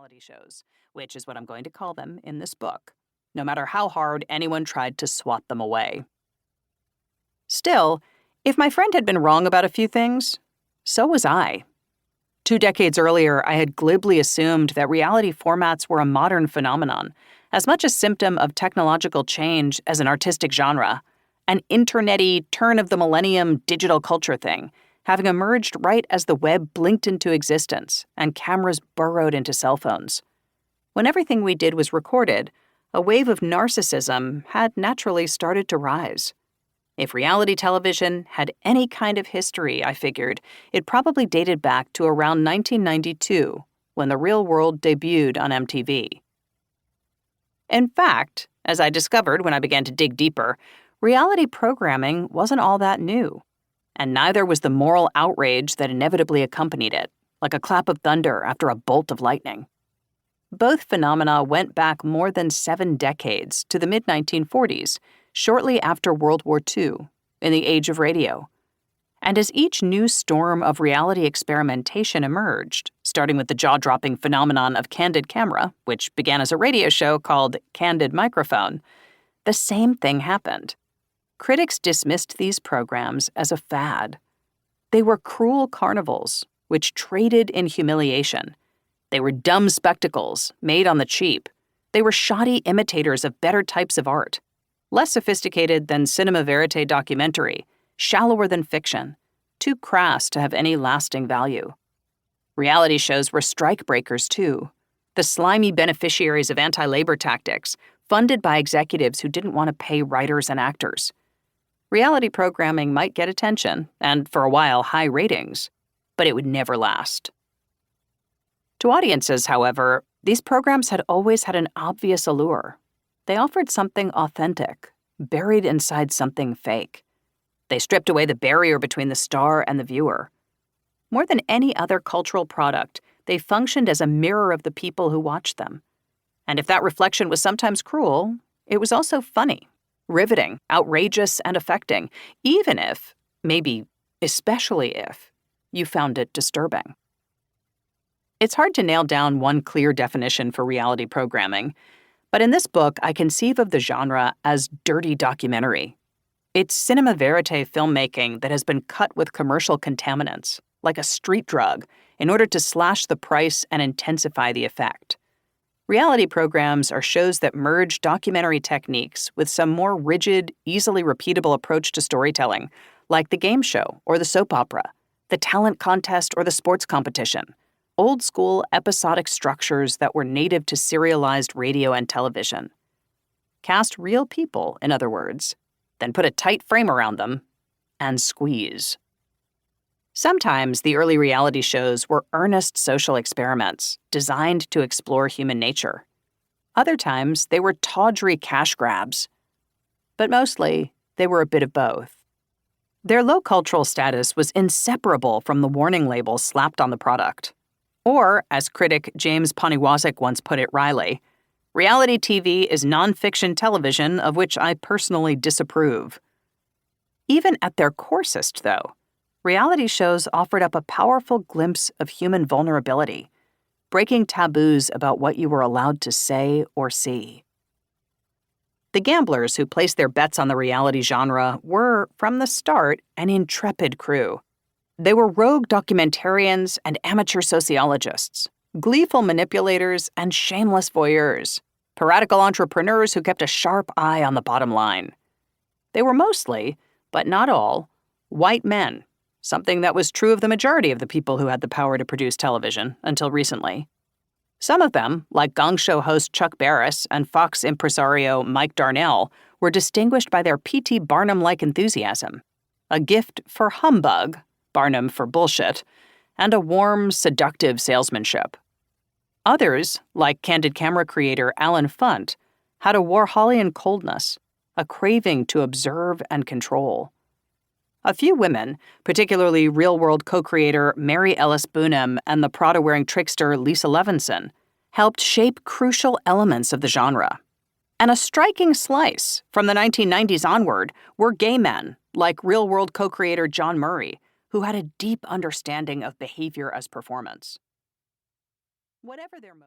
reality shows, which is what I'm going to call them in this book, no matter how hard anyone tried to swat them away. Still, if my friend had been wrong about a few things, so was I. 2 decades earlier, I had glibly assumed that reality formats were a modern phenomenon, as much a symptom of technological change as an artistic genre, an internet-y, turn-of-the-millennium digital culture thing, having emerged right as the web blinked into existence and cameras burrowed into cell phones. When everything we did was recorded, a wave of narcissism had naturally started to rise. If reality television had any kind of history, I figured, it probably dated back to around 1992, when The Real World debuted on MTV. In fact, as I discovered when I began to dig deeper, reality programming wasn't all that new. And neither was the moral outrage that inevitably accompanied it, like a clap of thunder after a bolt of lightning. Both phenomena went back more than 7 decades to the mid-1940s, shortly after World War II, in the age of radio. And as each new storm of reality experimentation emerged, starting with the jaw-dropping phenomenon of Candid Camera, which began as a radio show called Candid Microphone, the same thing happened. Critics dismissed these programs as a fad. They were cruel carnivals, which traded in humiliation. They were dumb spectacles made on the cheap. They were shoddy imitators of better types of art, less sophisticated than cinema verite documentary, shallower than fiction, too crass to have any lasting value. Reality shows were strikebreakers, too, the slimy beneficiaries of anti-labor tactics, funded by executives who didn't want to pay writers and actors. Reality programming might get attention, and for a while, high ratings, but it would never last. To audiences, however, these programs had always had an obvious allure. They offered something authentic, buried inside something fake. They stripped away the barrier between the star and the viewer. More than any other cultural product, they functioned as a mirror of the people who watched them. And if that reflection was sometimes cruel, it was also funny, riveting, outrageous, and affecting, even if, maybe especially if, you found it disturbing. It's hard to nail down one clear definition for reality programming, but in this book, I conceive of the genre as dirty documentary. It's cinema verite filmmaking that has been cut with commercial contaminants, like a street drug, in order to slash the price and intensify the effect. Reality programs are shows that merge documentary techniques with some more rigid, easily repeatable approach to storytelling, like the game show or the soap opera, the talent contest or the sports competition. Old-school episodic structures that were native to serialized radio and television. Cast real people, in other words, then put a tight frame around them, and squeeze. Sometimes the early reality shows were earnest social experiments designed to explore human nature. Other times, they were tawdry cash grabs. But mostly, they were a bit of both. Their low cultural status was inseparable from the warning label slapped on the product. Or, as critic James Poniwazek once put it wryly, reality TV is nonfiction television of which I personally disapprove. Even at their coarsest, though, reality shows offered up a powerful glimpse of human vulnerability, breaking taboos about what you were allowed to say or see. The gamblers who placed their bets on the reality genre were, from the start, an intrepid crew. They were rogue documentarians and amateur sociologists, gleeful manipulators and shameless voyeurs, piratical entrepreneurs who kept a sharp eye on the bottom line. They were mostly, but not all, white men, something that was true of the majority of the people who had the power to produce television until recently. Some of them, like Gong Show host Chuck Barris and Fox impresario Mike Darnell, were distinguished by their P.T. Barnum-like enthusiasm, a gift for humbug, Barnum for bullshit, and a warm, seductive salesmanship. Others, like Candid Camera creator Alan Funt, had a Warholian coldness, a craving to observe and control. A few women, particularly real-world co-creator Mary Ellis Boonem and the Prada-wearing trickster Lisa Levinson, helped shape crucial elements of the genre. And a striking slice, from the 1990s onward, were gay men, like real-world co-creator John Murray, who had a deep understanding of behavior as performance. Whatever their motive.